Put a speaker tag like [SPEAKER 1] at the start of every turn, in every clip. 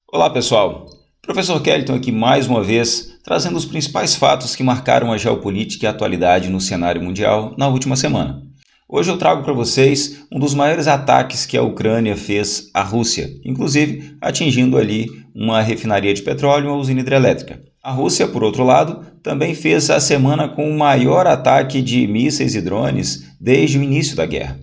[SPEAKER 1] Olá pessoal, Professor Kelton aqui mais uma vez, trazendo os principais fatos que marcaram a geopolítica e a atualidade no cenário mundial na última semana. Hoje eu trago para vocês um dos maiores ataques que a Ucrânia fez à Rússia, inclusive atingindo ali uma refinaria de petróleo e uma usina hidrelétrica. A Rússia, por outro lado, também fez a semana com o maior ataque de mísseis e drones desde o início da guerra.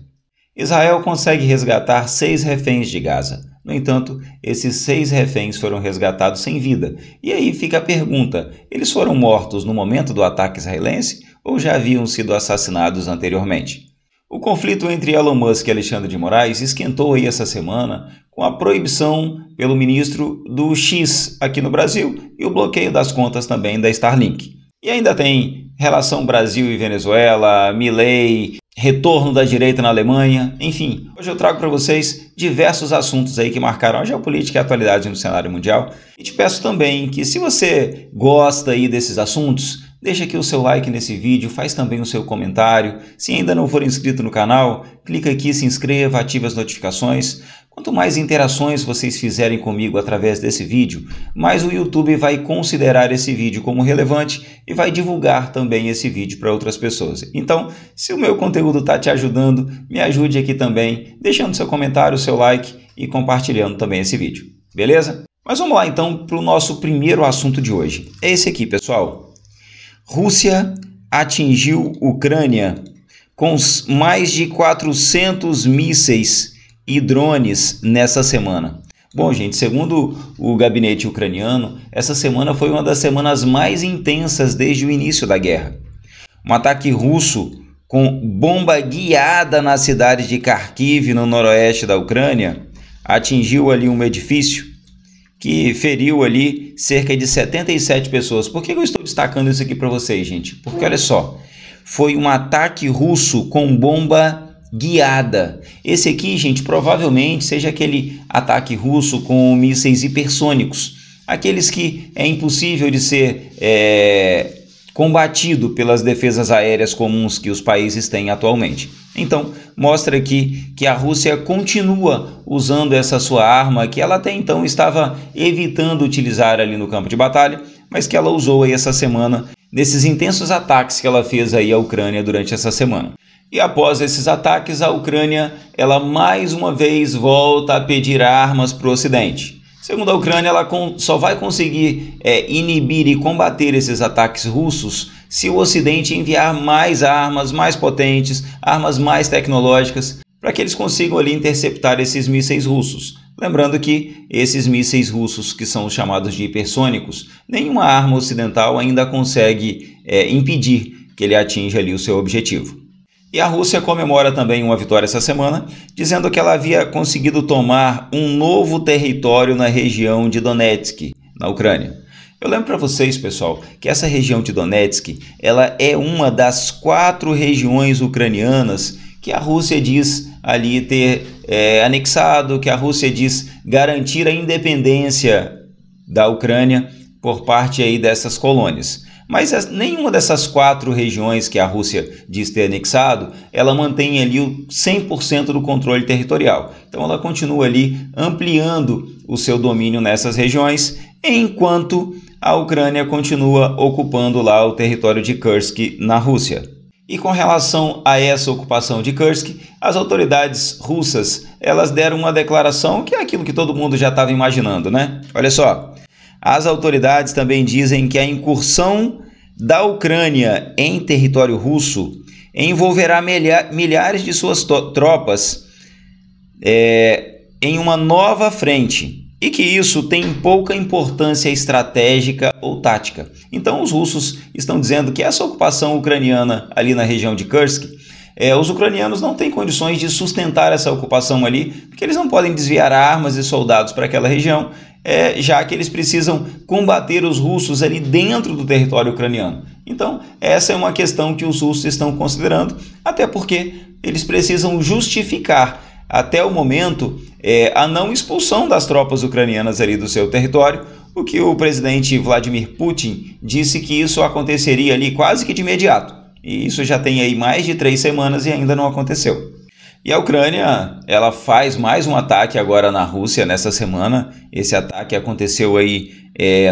[SPEAKER 1] Israel consegue resgatar 6 reféns de Gaza. No entanto, esses 6 reféns foram resgatados sem vida. E aí fica a pergunta, eles foram mortos no momento do ataque israelense ou já haviam sido assassinados anteriormente? O conflito entre Elon Musk e Alexandre de Moraes esquentou aí essa semana com a proibição pelo ministro do X aqui no Brasil e o bloqueio das contas também da Starlink. E ainda tem relação Brasil e Venezuela, Milei, retorno da direita na Alemanha, enfim. Hoje eu trago para vocês diversos assuntos aí que marcaram a geopolítica e a atualidade no cenário mundial. E te peço também que, se você gosta aí desses assuntos, deixa aqui o seu like nesse vídeo, faz também o seu comentário. Se ainda não for inscrito no canal, clica aqui, se inscreva, ative as notificações. Quanto mais interações vocês fizerem comigo através desse vídeo, mais o YouTube vai considerar esse vídeo como relevante e vai divulgar também esse vídeo para outras pessoas. Então, se o meu conteúdo está te ajudando, me ajude aqui também, deixando seu comentário, seu like e compartilhando também esse vídeo. Beleza? Mas vamos lá então para o nosso primeiro assunto de hoje. É esse aqui, pessoal. Rússia atingiu Ucrânia com mais de 400 mísseis e drones nessa semana. Bom, gente, segundo o gabinete ucraniano, essa semana foi uma das semanas mais intensas desde o início da guerra. Um ataque russo com bomba guiada na cidade de Kharkiv, no noroeste da Ucrânia, atingiu ali um edifício que feriu ali cerca de 77 pessoas. Por que eu estou destacando isso aqui para vocês, gente? Porque olha só, foi um ataque russo com bomba guiada. Esse aqui, gente, provavelmente seja aquele ataque russo com mísseis hipersônicos, aqueles que é impossível de ser combatido pelas defesas aéreas comuns que os países têm atualmente. Então, mostra aqui que a Rússia continua usando essa sua arma que ela até então estava evitando utilizar ali no campo de batalha, mas que ela usou aí essa semana nesses intensos ataques que ela fez aí à Ucrânia durante essa semana. E após esses ataques, a Ucrânia, ela mais uma vez volta a pedir armas para o Ocidente. Segundo a Ucrânia, ela só vai conseguir inibir e combater esses ataques russos se o Ocidente enviar mais armas mais potentes, armas mais tecnológicas, para que eles consigam ali interceptar esses mísseis russos. Lembrando que esses mísseis russos, que são os chamados de hipersônicos, nenhuma arma ocidental ainda consegue impedir que ele atinja ali o seu objetivo. E a Rússia comemora também uma vitória essa semana, dizendo que ela havia conseguido tomar um novo território na região de Donetsk, na Ucrânia. Eu lembro para vocês, pessoal, que essa região de Donetsk, ela é uma das 4 regiões ucranianas que a Rússia diz ali ter anexado, que a Rússia diz garantir a independência da Ucrânia por parte aí dessas colônias. Mas nenhuma dessas 4 regiões que a Rússia diz ter anexado, ela mantém ali o 100% do controle territorial. Então ela continua ali ampliando o seu domínio nessas regiões, enquanto a Ucrânia continua ocupando lá o território de Kursk na Rússia. E com relação a essa ocupação de Kursk, as autoridades russas, elas deram uma declaração que é aquilo que todo mundo já estava imaginando, né? Olha só. As autoridades também dizem que a incursão da Ucrânia em território russo envolverá milhares de suas tropas em uma nova frente e que isso tem pouca importância estratégica ou tática. Então os russos estão dizendo que essa ocupação ucraniana ali na região de Kursk, os ucranianos não têm condições de sustentar essa ocupação ali, porque eles não podem desviar armas e soldados para aquela região, já que eles precisam combater os russos ali dentro do território ucraniano. Então, essa é uma questão que os russos estão considerando, até porque eles precisam justificar, até o momento, a não expulsão das tropas ucranianas ali do seu território, o que o presidente Vladimir Putin disse que isso aconteceria ali quase que de imediato. E isso já tem aí mais de 3 semanas e ainda não aconteceu. E a Ucrânia, ela faz mais um ataque agora na Rússia nessa semana. Esse ataque aconteceu aí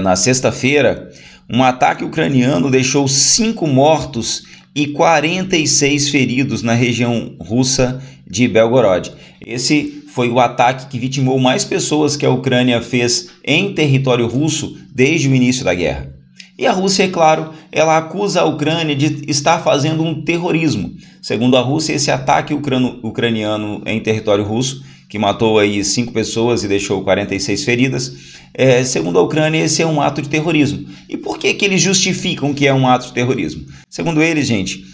[SPEAKER 1] na sexta-feira. Um ataque ucraniano deixou 5 mortos e 46 feridos na região russa de Belgorod. Esse foi o ataque que vitimou mais pessoas que a Ucrânia fez em território russo desde o início da guerra. E a Rússia, é claro, ela acusa a Ucrânia de estar fazendo um terrorismo. Segundo a Rússia, esse ataque ucraniano em território russo, que matou aí 5 pessoas e deixou 46 feridas, segundo a Ucrânia, esse é um ato de terrorismo. E por que eles justificam que é um ato de terrorismo? Segundo eles, gente,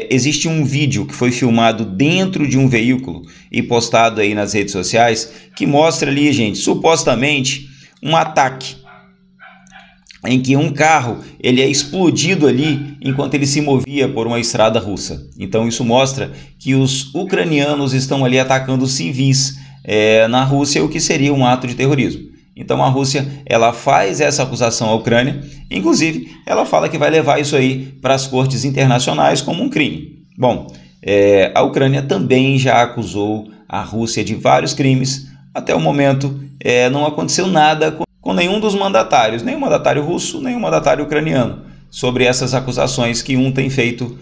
[SPEAKER 1] existe um vídeo que foi filmado dentro de um veículo e postado aí nas redes sociais, que mostra ali, gente, supostamente um ataque em que um carro ele é explodido ali enquanto ele se movia por uma estrada russa. Então isso mostra que os ucranianos estão ali atacando civis na Rússia, o que seria um ato de terrorismo. Então a Rússia ela faz essa acusação à Ucrânia, inclusive ela fala que vai levar isso aí para as cortes internacionais como um crime. Bom, a Ucrânia também já acusou a Rússia de vários crimes. Até o momento não aconteceu nada com nenhum dos mandatários, nem o mandatário russo, nem o mandatário ucraniano, sobre essas acusações que um tem feito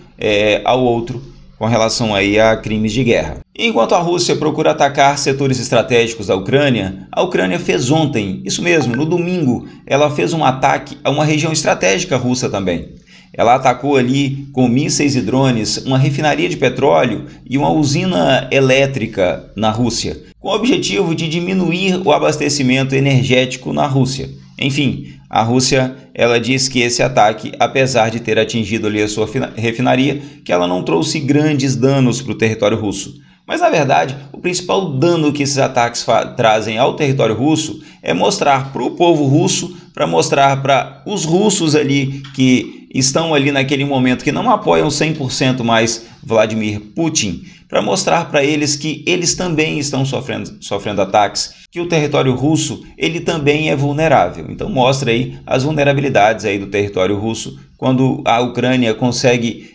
[SPEAKER 1] ao outro com relação aí a crimes de guerra. Enquanto a Rússia procura atacar setores estratégicos da Ucrânia, a Ucrânia fez ontem, isso mesmo, no domingo, ela fez um ataque a uma região estratégica russa também. Ela atacou ali com mísseis e drones uma refinaria de petróleo e uma usina elétrica na Rússia, com o objetivo de diminuir o abastecimento energético na Rússia. Enfim, a Rússia ela diz que esse ataque, apesar de ter atingido ali a sua refinaria, que ela não trouxe grandes danos para o território russo. Mas, na verdade, o principal dano que esses ataques trazem ao território russo é mostrar para o povo russo, para mostrar para os russos ali que estão ali naquele momento que não apoiam 100% mais Vladimir Putin, para mostrar para eles que eles também estão sofrendo ataques, que o território russo ele também é vulnerável. Então mostra aí as vulnerabilidades aí do território russo quando a Ucrânia consegue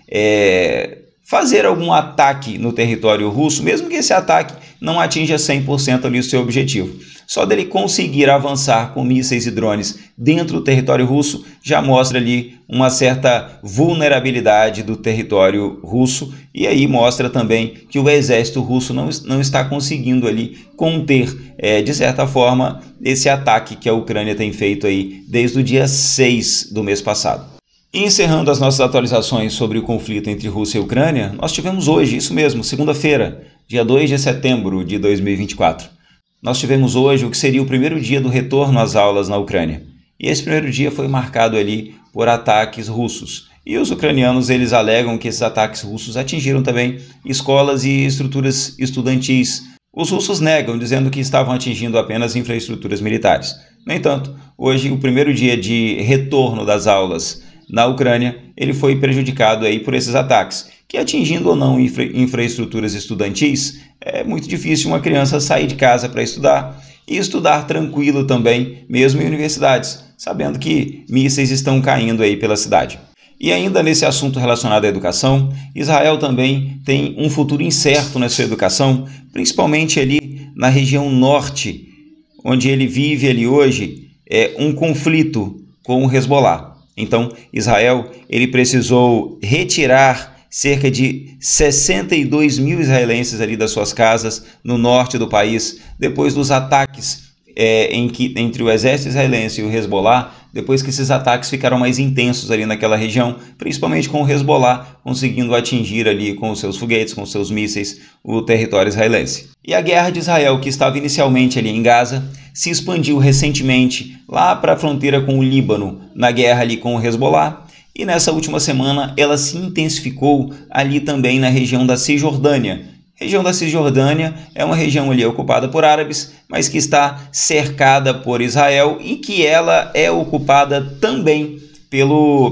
[SPEAKER 1] fazer algum ataque no território russo, mesmo que esse ataque não atinja 100% ali o seu objetivo. Só dele conseguir avançar com mísseis e drones dentro do território russo já mostra ali uma certa vulnerabilidade do território russo, e aí mostra também que o exército russo não está conseguindo ali conter, de certa forma, esse ataque que a Ucrânia tem feito aí desde o dia 6 do mês passado. E encerrando as nossas atualizações sobre o conflito entre Rússia e Ucrânia, nós tivemos hoje, isso mesmo, segunda-feira, dia 2 de setembro de 2024. Nós tivemos hoje o que seria o primeiro dia do retorno às aulas na Ucrânia. E esse primeiro dia foi marcado ali por ataques russos. E os ucranianos eles alegam que esses ataques russos atingiram também escolas e estruturas estudantis. Os russos negam, dizendo que estavam atingindo apenas infraestruturas militares. No entanto, hoje, o primeiro dia de retorno das aulas na Ucrânia, ele foi prejudicado aí por esses ataques, que atingindo ou não infraestruturas estudantis, é muito difícil uma criança sair de casa para estudar e estudar tranquilo também, mesmo em universidades, sabendo que mísseis estão caindo aí pela cidade. E ainda nesse assunto relacionado à educação, Israel também tem um futuro incerto na sua educação, principalmente ali na região norte, onde ele vive ali hoje um conflito com o Hezbollah. Então, Israel ele precisou retirar cerca de 62 mil israelenses ali das suas casas no norte do país, depois dos ataques entre o exército israelense e o Hezbollah, depois que esses ataques ficaram mais intensos ali naquela região, principalmente com o Hezbollah conseguindo atingir ali com os seus foguetes, com os seus mísseis, o território israelense. E a guerra de Israel, que estava inicialmente ali em Gaza, se expandiu recentemente lá para a fronteira com o Líbano, na guerra ali com o Hezbollah, e nessa última semana ela se intensificou ali também na região da Cisjordânia. A região da Cisjordânia é uma região ali ocupada por árabes, mas que está cercada por Israel e que ela é ocupada também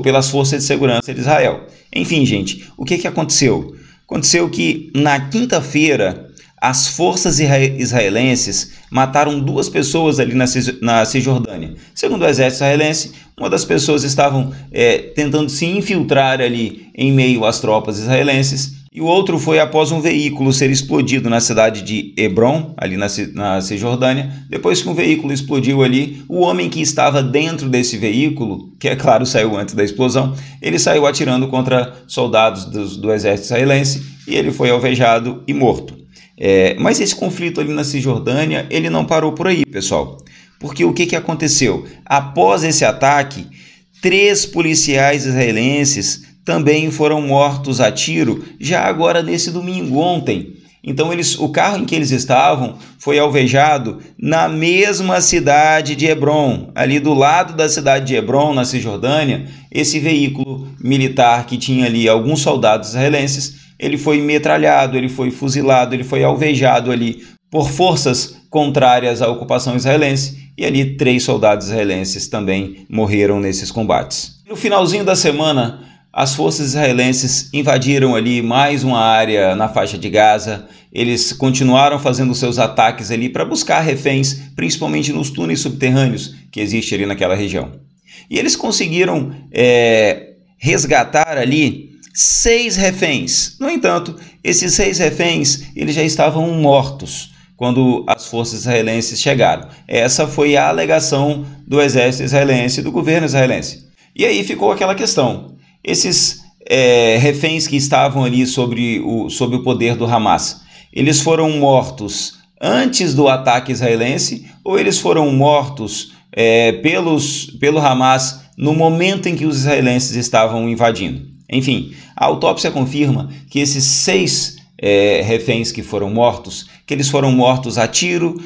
[SPEAKER 1] pelas forças de segurança de Israel. Enfim, gente, o que aconteceu? Aconteceu que na quinta-feira as forças israelenses mataram 2 pessoas ali na Cisjordânia. Segundo o exército israelense, uma das pessoas estavam tentando se infiltrar ali em meio às tropas israelenses E o outro foi após um veículo ser explodido na cidade de Hebron, ali na Cisjordânia. Depois que um veículo explodiu ali, o homem que estava dentro desse veículo, que é claro saiu antes da explosão, ele saiu atirando contra soldados do exército israelense e ele foi alvejado e morto. Mas esse conflito ali na Cisjordânia, ele não parou por aí, pessoal. Porque o que aconteceu? Após esse ataque, 3 policiais israelenses também foram mortos a tiro, já agora nesse domingo, ontem. Então o carro em que eles estavam foi alvejado na mesma cidade de Hebron, ali do lado da cidade de Hebron, na Cisjordânia. Esse veículo militar que tinha ali alguns soldados israelenses, ele foi metralhado, ele foi fuzilado, ele foi alvejado ali por forças contrárias à ocupação israelense, e ali 3 soldados israelenses também morreram nesses combates. No finalzinho da semana, as forças israelenses invadiram ali mais uma área na faixa de Gaza. Eles continuaram fazendo seus ataques ali para buscar reféns, principalmente nos túneis subterrâneos que existem ali naquela região. E eles conseguiram resgatar ali 6 reféns. No entanto, esses 6 reféns eles já estavam mortos quando as forças israelenses chegaram. Essa foi a alegação do exército israelense, do governo israelense. E aí ficou aquela questão. Esses reféns que estavam ali sob o poder do Hamas, eles foram mortos antes do ataque israelense ou eles foram mortos pelo Hamas no momento em que os israelenses estavam invadindo? Enfim, a autópsia confirma que esses 6 reféns que foram mortos, que eles foram mortos a tiro,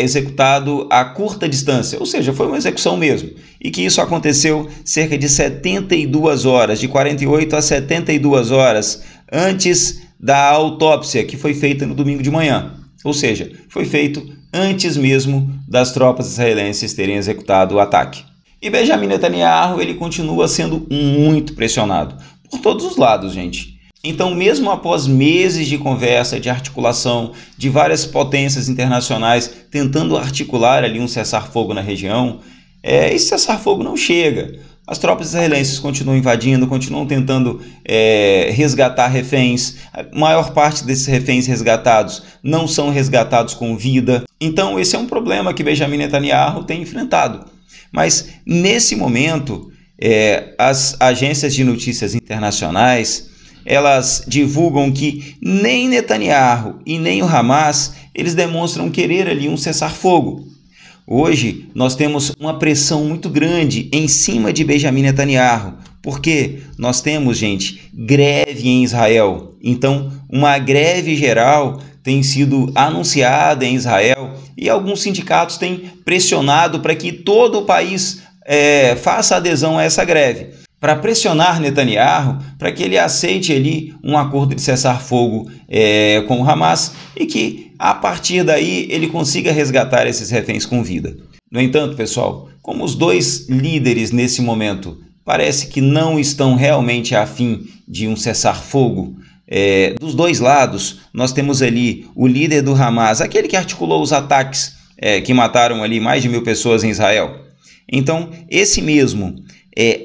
[SPEAKER 1] executado a curta distância, ou seja, foi uma execução mesmo, e que isso aconteceu cerca de 72 horas, de 48 a 72 horas antes da autópsia, que foi feita no domingo de manhã, ou seja, foi feito antes mesmo das tropas israelenses terem executado o ataque. E Benjamin Netanyahu, ele continua sendo muito pressionado, por todos os lados, gente. Então, mesmo após meses de conversa, de articulação, de várias potências internacionais tentando articular ali um cessar-fogo na região, esse cessar-fogo não chega. As tropas israelenses continuam invadindo, continuam tentando resgatar reféns. A maior parte desses reféns resgatados não são resgatados com vida. Então, esse é um problema que Benjamin Netanyahu tem enfrentado. Mas, nesse momento, as agências de notícias internacionais, elas divulgam que nem Netanyahu e nem o Hamas, eles demonstram querer ali um cessar-fogo. Hoje nós temos uma pressão muito grande em cima de Benjamin Netanyahu, porque nós temos, gente, greve em Israel. Então, uma greve geral tem sido anunciada em Israel e alguns sindicatos têm pressionado para que todo o país faça adesão a essa greve, para pressionar Netanyahu para que ele aceite ali um acordo de cessar-fogo com o Hamas e que, a partir daí, ele consiga resgatar esses reféns com vida. No entanto, pessoal, como os 2 líderes nesse momento parece que não estão realmente a fim de um cessar-fogo, dos 2 lados, nós temos ali o líder do Hamas, aquele que articulou os ataques que mataram ali mais de 1.000 pessoas em Israel. Então, esse mesmo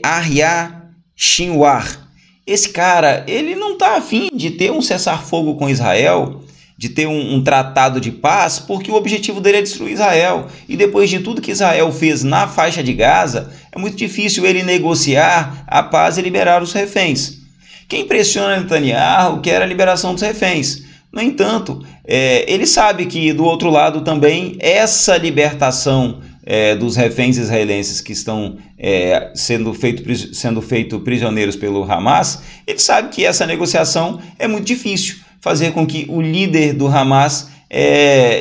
[SPEAKER 1] Aryeh Sinwar, esse cara, ele não está afim de ter um cessar-fogo com Israel, de ter um tratado de paz, porque o objetivo dele é destruir Israel. E depois de tudo que Israel fez na faixa de Gaza, é muito difícil ele negociar a paz e liberar os reféns. Quem pressiona Netanyahu quer a liberação dos reféns. No entanto, ele sabe que do outro lado também essa libertação dos reféns israelenses que estão sendo feito prisioneiros pelo Hamas, ele sabe que essa negociação é muito difícil, fazer com que o líder do Hamas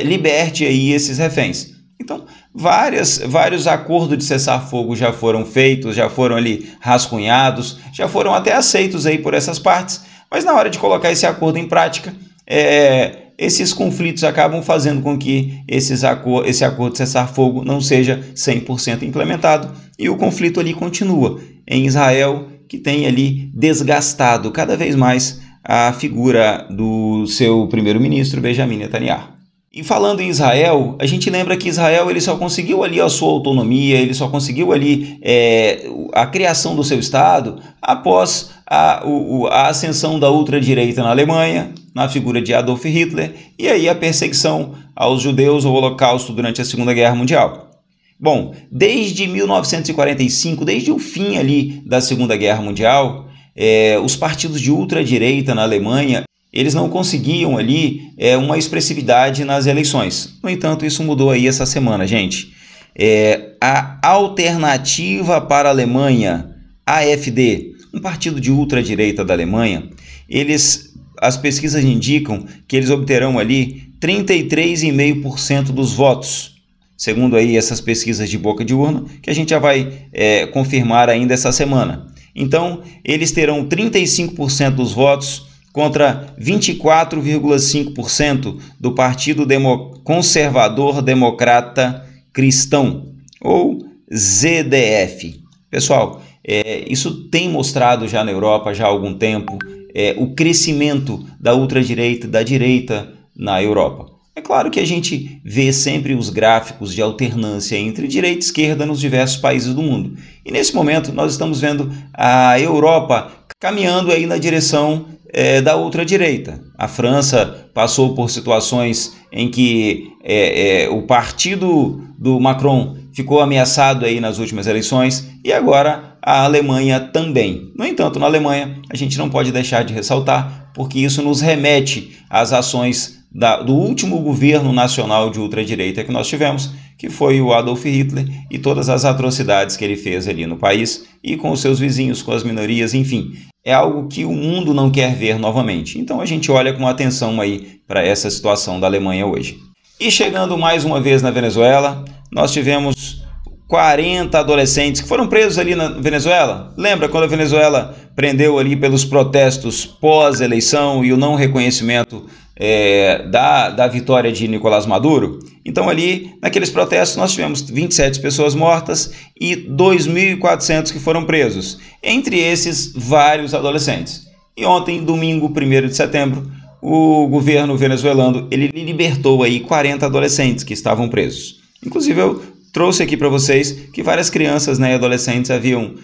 [SPEAKER 1] liberte aí esses reféns. Então, vários acordos de cessar-fogo já foram feitos, já foram ali rascunhados, já foram até aceitos aí por essas partes, mas na hora de colocar esse acordo em prática, esses conflitos acabam fazendo com que esse acordo de cessar-fogo não seja 100% implementado e o conflito ali continua em Israel, que tem ali desgastado cada vez mais a figura do seu primeiro-ministro Benjamin Netanyahu. E falando em Israel, a gente lembra que Israel ele só conseguiu ali a sua autonomia, ele só conseguiu ali a criação do seu Estado após a ascensão da ultradireita na Alemanha, na figura de Adolf Hitler, e aí a perseguição aos judeus, o Holocausto durante a Segunda Guerra Mundial. Bom, desde 1945, desde o fim ali da Segunda Guerra Mundial, os partidos de ultradireita na Alemanha eles não conseguiam ali uma expressividade nas eleições. No entanto, isso mudou aí essa semana, gente. A Alternativa para a Alemanha, AfD, um partido de ultradireita da Alemanha, as pesquisas indicam que eles obterão ali 33,5% dos votos, segundo aí essas pesquisas de boca de urna, que a gente já vai confirmar ainda essa semana. Então, eles terão 35% dos votos contra 24,5% do Partido Conservador Democrata Cristão, ou ZDF. Pessoal, isso tem mostrado já na Europa já há algum tempo o crescimento da ultradireita e da direita na Europa. É claro que a gente vê sempre os gráficos de alternância entre direita e esquerda nos diversos países do mundo. E nesse momento nós estamos vendo a Europa caminhando aí na direção da ultradireita. A França passou por situações em que o partido do Macron ficou ameaçado aí nas últimas eleições e agora a Alemanha também. No entanto, na Alemanha a gente não pode deixar de ressaltar, porque isso nos remete às ações do último governo nacional de ultradireita que nós tivemos, que foi o Adolf Hitler, e todas as atrocidades que ele fez ali no país e com os seus vizinhos, com as minorias, enfim. É algo que o mundo não quer ver novamente. Então a gente olha com atenção aí para essa situação da Alemanha hoje. E chegando mais uma vez na Venezuela, nós tivemos 40 adolescentes que foram presos ali na Venezuela. Lembra quando a Venezuela prendeu ali pelos protestos pós-eleição e o não reconhecimento da vitória de Nicolás Maduro? Então ali, naqueles protestos, nós tivemos 27 pessoas mortas e 2.400 que foram presos. Entre esses, vários adolescentes. E ontem, domingo, 1º de setembro, o governo venezuelano ele libertou aí 40 adolescentes que estavam presos. Inclusive, eu trouxe aqui para vocês que várias crianças, né, e adolescentes haviam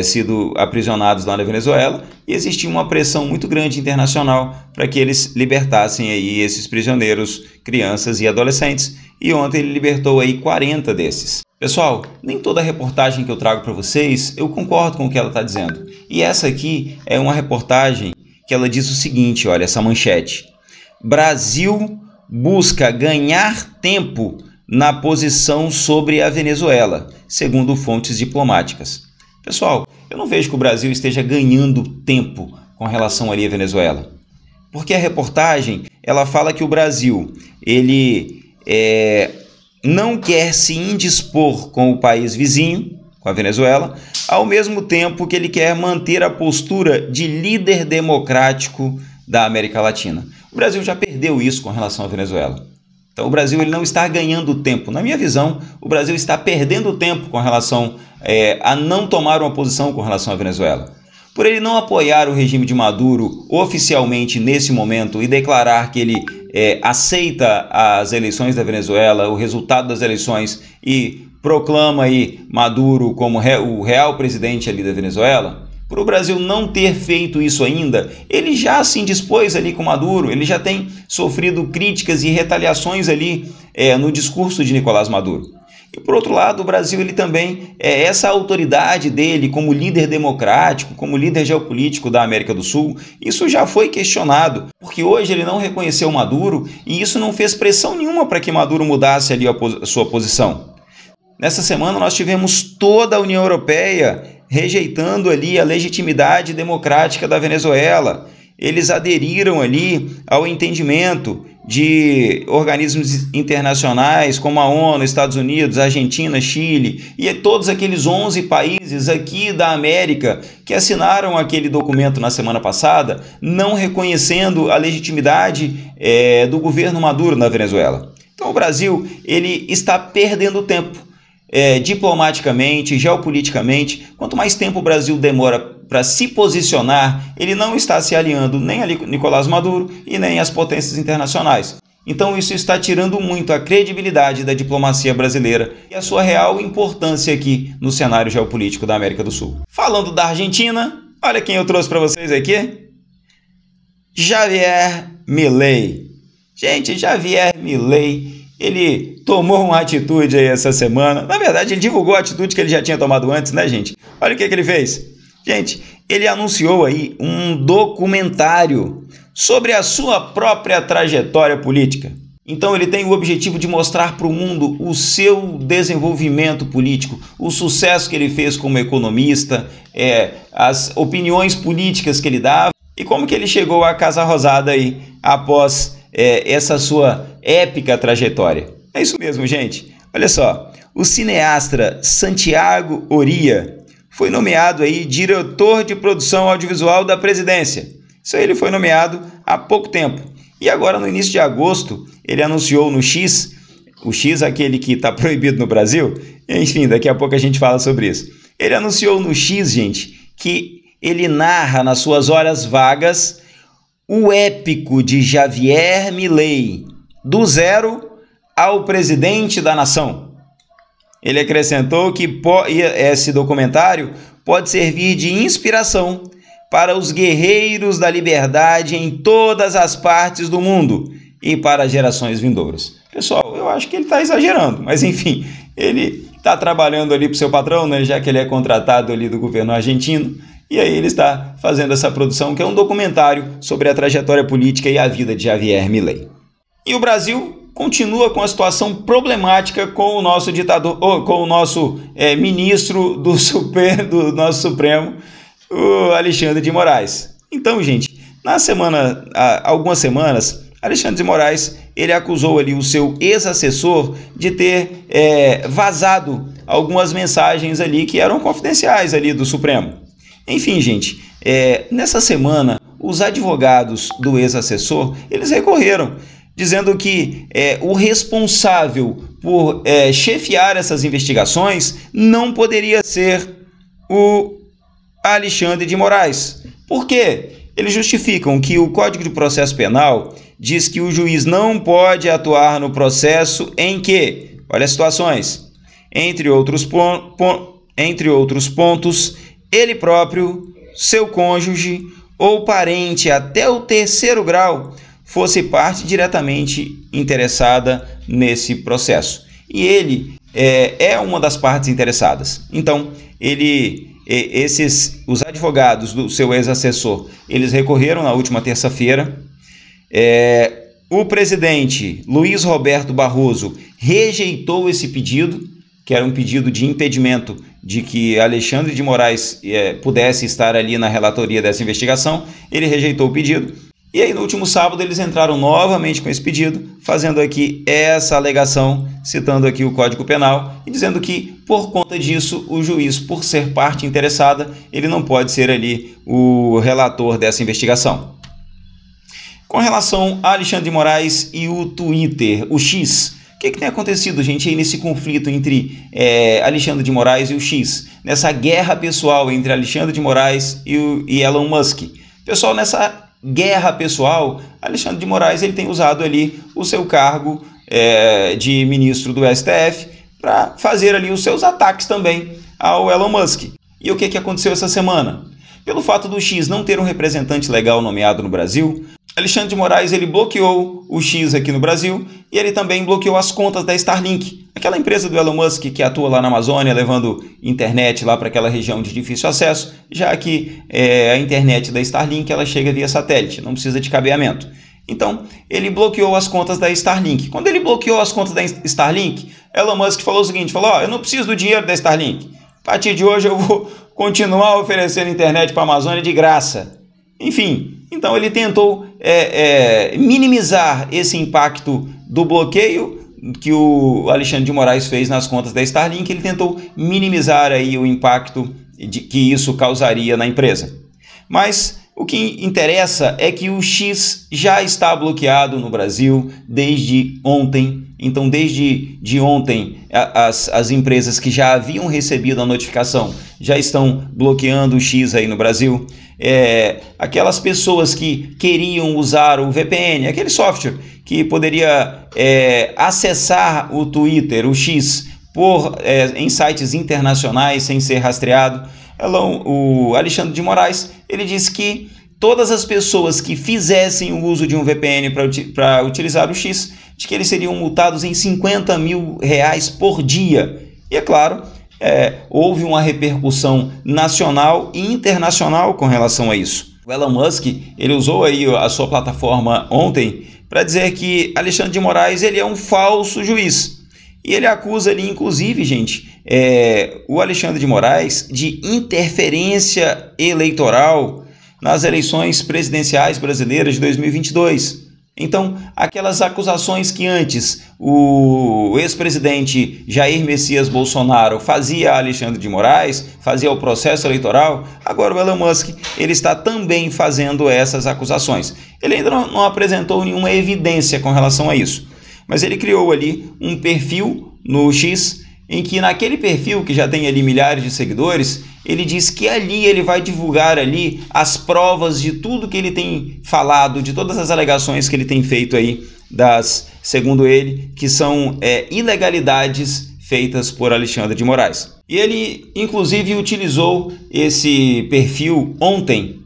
[SPEAKER 1] sido aprisionados lá na Venezuela e existia uma pressão muito grande internacional para que eles libertassem aí esses prisioneiros, crianças e adolescentes. E ontem ele libertou aí 40 desses. Pessoal, nem toda reportagem que eu trago para vocês eu concordo com o que ela está dizendo. E essa aqui é uma reportagem que ela diz o seguinte, olha, essa manchete: Brasil busca ganhar tempo na posição sobre a Venezuela, segundo fontes diplomáticas. Pessoal, eu não vejo que o Brasil esteja ganhando tempo com relação ali à Venezuela, porque a reportagem ela fala que o Brasil ele não quer se indispor com o país vizinho, com a Venezuela, ao mesmo tempo que ele quer manter a postura de líder democrático da América Latina. O Brasil já perdeu isso com relação à Venezuela. Então o Brasil ele não está ganhando tempo. Na minha visão, o Brasil está perdendo tempo com relação a não tomar uma posição com relação à Venezuela. Por ele não apoiar o regime de Maduro oficialmente nesse momento e declarar que ele aceita as eleições da Venezuela, o resultado das eleições, e proclama aí Maduro como o real presidente ali da Venezuela, por o Brasil não ter feito isso ainda, ele já se indispôs ali com Maduro, ele já tem sofrido críticas e retaliações ali no discurso de Nicolás Maduro. E por outro lado, o Brasil ele também, essa autoridade dele como líder democrático, como líder geopolítico da América do Sul, isso já foi questionado, porque hoje ele não reconheceu Maduro e isso não fez pressão nenhuma para que Maduro mudasse ali a sua posição. Nessa semana nós tivemos toda a União Europeia rejeitando ali a legitimidade democrática da Venezuela. Eles aderiram ali ao entendimento de organismos internacionais como a ONU, Estados Unidos, Argentina, Chile e todos aqueles 11 países aqui da América que assinaram aquele documento na semana passada, não reconhecendo a legitimidade do governo Maduro na Venezuela. Então o Brasil ele está perdendo tempo. Diplomaticamente, geopoliticamente, quanto mais tempo o Brasil demora para se posicionar, ele não está se alinhando nem a Nicolás Maduro e nem às potências internacionais. Então isso está tirando muito a credibilidade da diplomacia brasileira e a sua real importância aqui no cenário geopolítico da América do Sul. Falando da Argentina, olha quem eu trouxe para vocês aqui. Javier Milei. Gente, Javier Milei, ele tomou uma atitude aí essa semana. Na verdade, ele divulgou a atitude que ele já tinha tomado antes, né, gente? Olha o que ele fez. Gente, ele anunciou aí um documentário sobre a sua própria trajetória política. Então ele tem o objetivo de mostrar para o mundo o seu desenvolvimento político, o sucesso que ele fez como economista, as opiniões políticas que ele dava e como que ele chegou à Casa Rosada aí após essa sua épica trajetória. É isso mesmo, gente. Olha só, o cineasta Santiago Oria foi nomeado aí diretor de produção audiovisual da presidência. Isso aí ele foi nomeado há pouco tempo. E agora, no início de agosto, ele anunciou no X, o X aquele que está proibido no Brasil, enfim, daqui a pouco a gente fala sobre isso. Ele anunciou no X, gente, que ele narra nas suas horas vagas o épico de Javier Milei, do zero ao presidente da nação. Ele acrescentou que esse documentário pode servir de inspiração para os guerreiros da liberdade em todas as partes do mundo e para gerações vindouras. Pessoal, eu acho que ele está exagerando, mas enfim, ele está trabalhando ali para o seu patrão, né, já que ele é contratado ali do governo argentino, e aí ele está fazendo essa produção, que é um documentário sobre a trajetória política e a vida de Javier Milei. E o Brasil continua com a situação problemática com o nosso ditador, com o nosso ministro do nosso Supremo, o Alexandre de Moraes. Então, gente, há algumas semanas, Alexandre de Moraes, ele acusou ali o seu ex-assessor de ter vazado algumas mensagens ali que eram confidenciais ali do Supremo. Enfim, gente, nessa semana, os advogados do ex-assessor, eles recorreram, dizendo que o responsável por chefiar essas investigações não poderia ser o Alexandre de Moraes. Por quê? Eles justificam que o Código de Processo Penal diz que o juiz não pode atuar no processo em que, olha as situações, entre outros pontos, ele próprio, seu cônjuge ou parente até o terceiro grau fosse parte diretamente interessada nesse processo. E ele é uma das partes interessadas. Então, os advogados do seu ex-assessor, eles recorreram na última terça-feira. O presidente Luiz Roberto Barroso rejeitou esse pedido, que era um pedido de impedimento de que Alexandre de Moraes pudesse estar ali na relatoria dessa investigação. Ele rejeitou o pedido. E aí, no último sábado, eles entraram novamente com esse pedido, fazendo aqui essa alegação, citando aqui o Código Penal e dizendo que, por conta disso, o juiz, por ser parte interessada, ele não pode ser ali o relator dessa investigação. Com relação a Alexandre de Moraes e o Twitter, o X, o que tem acontecido, gente, aí nesse conflito entre Alexandre de Moraes e o X? Nessa guerra pessoal entre Alexandre de Moraes e Elon Musk. Pessoal, nessa guerra pessoal, Alexandre de Moraes ele tem usado ali o seu cargo de ministro do STF para fazer ali os seus ataques também ao Elon Musk. E o que aconteceu essa semana? Pelo fato do X não ter um representante legal nomeado no Brasil, Alexandre de Moraes ele bloqueou o X aqui no Brasil e ele também bloqueou as contas da Starlink, aquela empresa do Elon Musk que atua lá na Amazônia, levando internet lá para aquela região de difícil acesso, já que a internet da Starlink ela chega via satélite, não precisa de cabeamento. Então, ele bloqueou as contas da Starlink. Quando ele bloqueou as contas da Starlink, Elon Musk falou o seguinte, eu não preciso do dinheiro da Starlink. A partir de hoje eu vou continuar oferecendo internet para a Amazônia de graça. Enfim, então ele tentou minimizar esse impacto do bloqueio que o Alexandre de Moraes fez nas contas da Starlink. Ele tentou minimizar aí o impacto que isso causaria na empresa. Mas O que interessa é que o X já está bloqueado no Brasil desde ontem. Então, desde ontem, as empresas que já haviam recebido a notificação já estão bloqueando o X aí no Brasil. Aquelas pessoas que queriam usar o VPN, aquele software que poderia acessar o Twitter, o X, em sites internacionais sem ser rastreado. O Alexandre de Moraes, ele disse que todas as pessoas que fizessem o uso de um VPN para utilizar o X, de que eles seriam multados em R$50 mil por dia. E é claro, houve uma repercussão nacional e internacional com relação a isso. O Elon Musk, ele usou aí a sua plataforma ontem para dizer que Alexandre de Moraes ele é um falso juiz. E ele acusa ali, inclusive, gente, o Alexandre de Moraes de interferência eleitoral nas eleições presidenciais brasileiras de 2022. Então, aquelas acusações que antes o ex-presidente Jair Messias Bolsonaro fazia a Alexandre de Moraes, fazia o processo eleitoral, agora o Elon Musk ele está também fazendo essas acusações. Ele ainda não apresentou nenhuma evidência com relação a isso. Mas ele criou ali um perfil no X, em que naquele perfil, que já tem ali milhares de seguidores, ele diz que ali ele vai divulgar ali as provas de tudo que ele tem falado, de todas as alegações que ele tem feito aí, segundo ele, que são ilegalidades feitas por Alexandre de Moraes. E ele, inclusive, utilizou esse perfil ontem.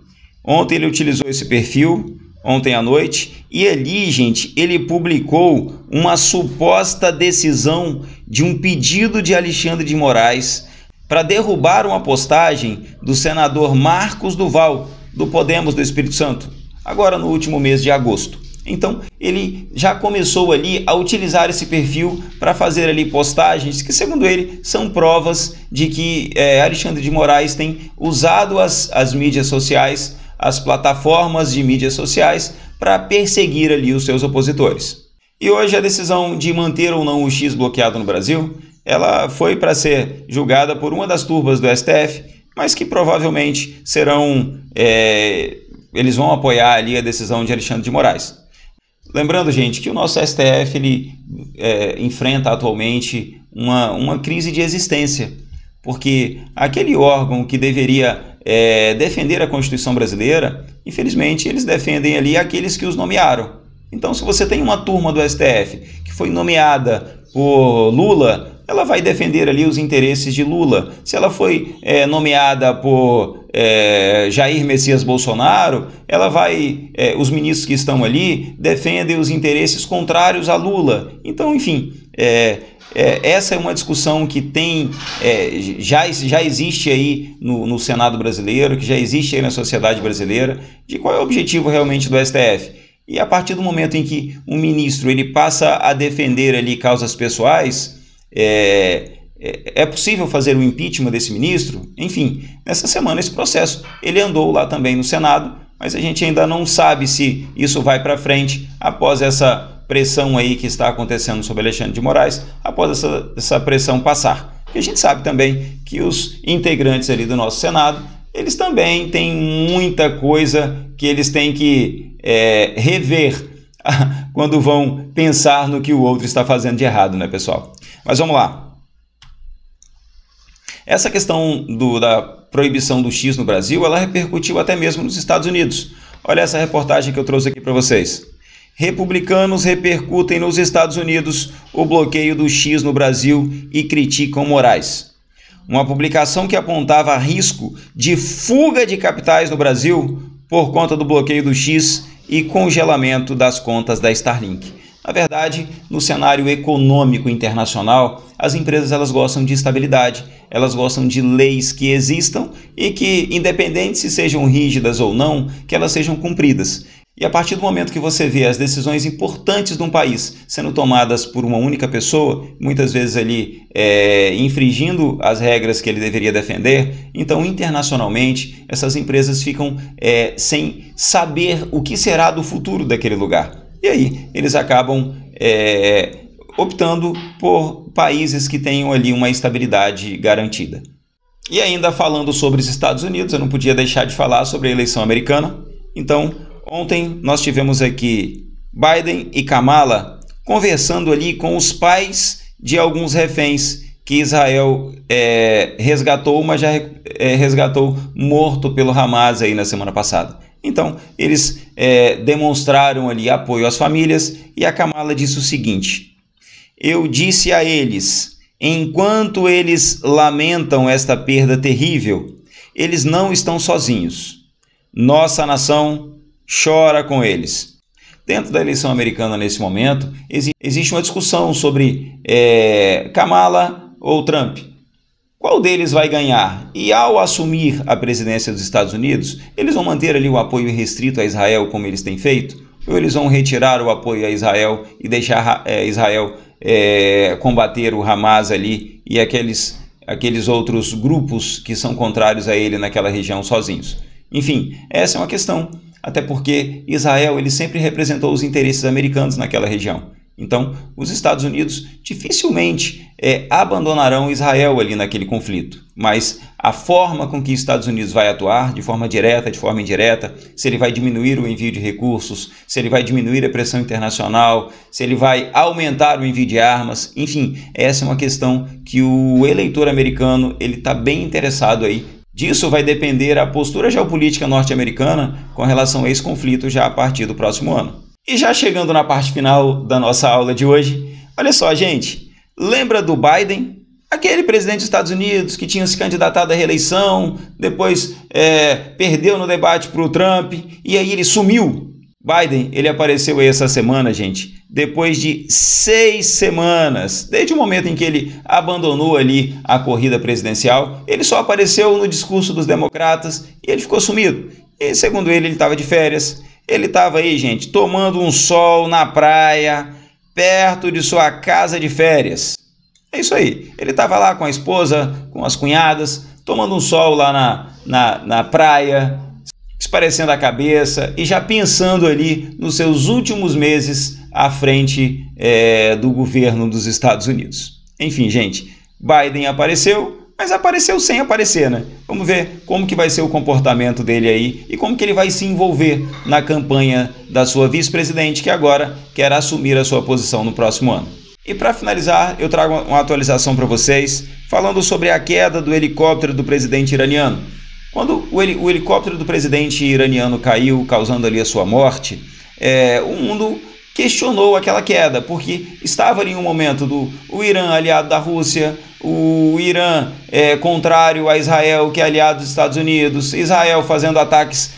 [SPEAKER 1] Ontem ele utilizou esse perfil, ontem à noite, e ali, gente, ele publicou uma suposta decisão de um pedido de Alexandre de Moraes para derrubar uma postagem do senador Marcos Duval, do Podemos do Espírito Santo, agora no último mês de agosto. Então, ele já começou ali a utilizar esse perfil para fazer ali postagens que, segundo ele, são provas de que Alexandre de Moraes tem usado as mídias sociais, as plataformas de mídias sociais, para perseguir ali os seus opositores. E hoje a decisão de manter ou não o X bloqueado no Brasil, ela foi para ser julgada por uma das turbas do STF, mas que provavelmente eles vão apoiar ali a decisão de Alexandre de Moraes. Lembrando, gente, que o nosso STF ele enfrenta atualmente uma crise de existência, porque aquele órgão que deveria defender a Constituição brasileira, infelizmente eles defendem ali aqueles que os nomearam. Então, se você tem uma turma do STF que foi nomeada por Lula, ela vai defender ali os interesses de Lula. Se ela foi nomeada por Jair Messias Bolsonaro, os ministros que estão ali defendem os interesses contrários a Lula. Então, enfim, essa é uma discussão que já existe aí no Senado brasileiro, que já existe aí na sociedade brasileira, de qual é o objetivo realmente do STF. E a partir do momento em que um ministro ele passa a defender ali causas pessoais, é possível fazer o impeachment desse ministro? Enfim, nessa semana esse processo ele andou lá também no Senado, mas a gente ainda não sabe se isso vai para frente após essa pressão aí que está acontecendo sobre Alexandre de Moraes, após essa pressão passar. E a gente sabe também que os integrantes ali do nosso Senado, eles também têm muita coisa que eles têm que rever quando vão pensar no que o outro está fazendo de errado, né, pessoal? Mas vamos lá. Essa questão da proibição do X no Brasil, ela repercutiu até mesmo nos Estados Unidos. Olha essa reportagem que eu trouxe aqui para vocês. Republicanos repercutem nos Estados Unidos o bloqueio do X no Brasil e criticam Moraes. Uma publicação que apontava risco de fuga de capitais no Brasil por conta do bloqueio do X e congelamento das contas da Starlink. Na verdade, no cenário econômico internacional, as empresas elas gostam de estabilidade, elas gostam de leis que existam e que, independente se sejam rígidas ou não, que elas sejam cumpridas. E a partir do momento que você vê as decisões importantes de um país sendo tomadas por uma única pessoa, muitas vezes ali infringindo as regras que ele deveria defender, então internacionalmente essas empresas ficam sem saber o que será do futuro daquele lugar. E aí eles acabam optando por países que tenham ali uma estabilidade garantida. E ainda falando sobre os Estados Unidos, eu não podia deixar de falar sobre a eleição americana. Então, ontem nós tivemos aqui Biden e Kamala conversando ali com os pais de alguns reféns que Israel resgatou, mas já resgatou morto pelo Hamas aí na semana passada. Então, eles demonstraram ali apoio às famílias e a Kamala disse o seguinte: eu disse a eles, enquanto eles lamentam esta perda terrível, eles não estão sozinhos. Nossa nação chora com eles. Dentro da eleição americana nesse momento, existe uma discussão sobre Kamala ou Trump. Qual deles vai ganhar? E ao assumir a presidência dos Estados Unidos, eles vão manter ali o apoio restrito a Israel como eles têm feito? Ou eles vão retirar o apoio a Israel e deixar Israel combater o Hamas ali e aqueles outros grupos que são contrários a ele naquela região sozinhos? Enfim, essa é uma questão, até porque Israel ele sempre representou os interesses americanos naquela região. Então, os Estados Unidos dificilmente abandonarão Israel ali naquele conflito. Mas a forma com que os Estados Unidos vai atuar, de forma direta, de forma indireta, se ele vai diminuir o envio de recursos, se ele vai diminuir a pressão internacional, se ele vai aumentar o envio de armas, enfim, essa é uma questão que o eleitor americano ele está bem interessado aí. Disso vai depender a postura geopolítica norte-americana com relação a esse conflito já a partir do próximo ano. E já chegando na parte final da nossa aula de hoje, olha só, gente, lembra do Biden? Aquele presidente dos Estados Unidos que tinha se candidatado à reeleição, depois perdeu no debate para o Trump e aí ele sumiu. Biden, ele apareceu aí essa semana, gente, depois de 6 semanas, desde o momento em que ele abandonou ali a corrida presidencial, ele só apareceu no discurso dos democratas e ele ficou sumido. E segundo ele estava de férias. Ele estava aí, gente, tomando um sol na praia, perto de sua casa de férias. É isso aí. Ele estava lá com a esposa, com as cunhadas, tomando um sol lá na praia, esparecendo a cabeça e já pensando ali nos seus últimos meses à frente do governo dos Estados Unidos. Enfim, gente, Biden apareceu, mas apareceu sem aparecer, né? Vamos ver como que vai ser o comportamento dele aí e como que ele vai se envolver na campanha da sua vice-presidente, que agora quer assumir a sua posição no próximo ano. E para finalizar, eu trago uma atualização para vocês, falando sobre a queda do helicóptero do presidente iraniano. Quando o helicóptero do presidente iraniano caiu, causando ali a sua morte, o mundo questionou aquela queda, porque estava ali um momento o Irã aliado da Rússia, o Irã contrário a Israel, que é aliado dos Estados Unidos, Israel fazendo ataques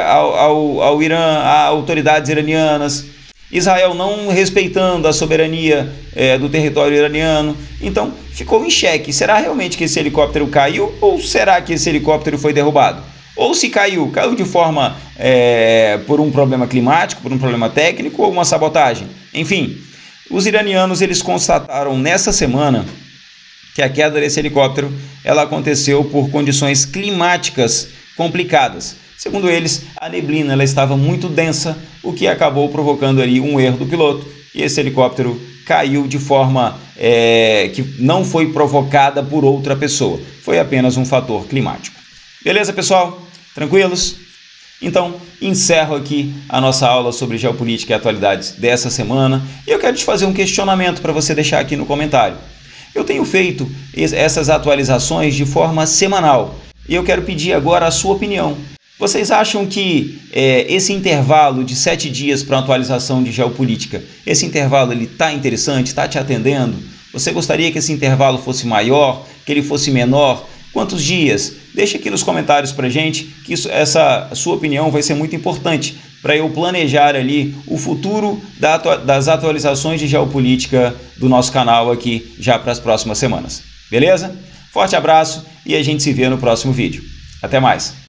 [SPEAKER 1] ao Irã, a autoridades iranianas, Israel não respeitando a soberania do território iraniano. Então ficou em xeque, será realmente que esse helicóptero caiu ou será que esse helicóptero foi derrubado? Ou se caiu de forma por um problema climático, por um problema técnico ou uma sabotagem. Enfim, os iranianos eles constataram nessa semana que a queda desse helicóptero ela aconteceu por condições climáticas complicadas. Segundo eles, a neblina ela estava muito densa, o que acabou provocando ali um erro do piloto e esse helicóptero caiu de forma que não foi provocada por outra pessoa. Foi apenas um fator climático. Beleza, pessoal? Tranquilos? Então, encerro aqui a nossa aula sobre geopolítica e atualidades dessa semana e eu quero te fazer um questionamento para você deixar aqui no comentário. Eu tenho feito essas atualizações de forma semanal e eu quero pedir agora a sua opinião. Vocês acham que esse intervalo de 7 dias para atualização de geopolítica, esse intervalo está interessante, está te atendendo? Você gostaria que esse intervalo fosse maior, que ele fosse menor? Quantos dias? Deixa aqui nos comentários para a gente, que essa sua opinião vai ser muito importante para eu planejar ali o futuro das atualizações de geopolítica do nosso canal aqui já para as próximas semanas. Beleza? Forte abraço e a gente se vê no próximo vídeo. Até mais!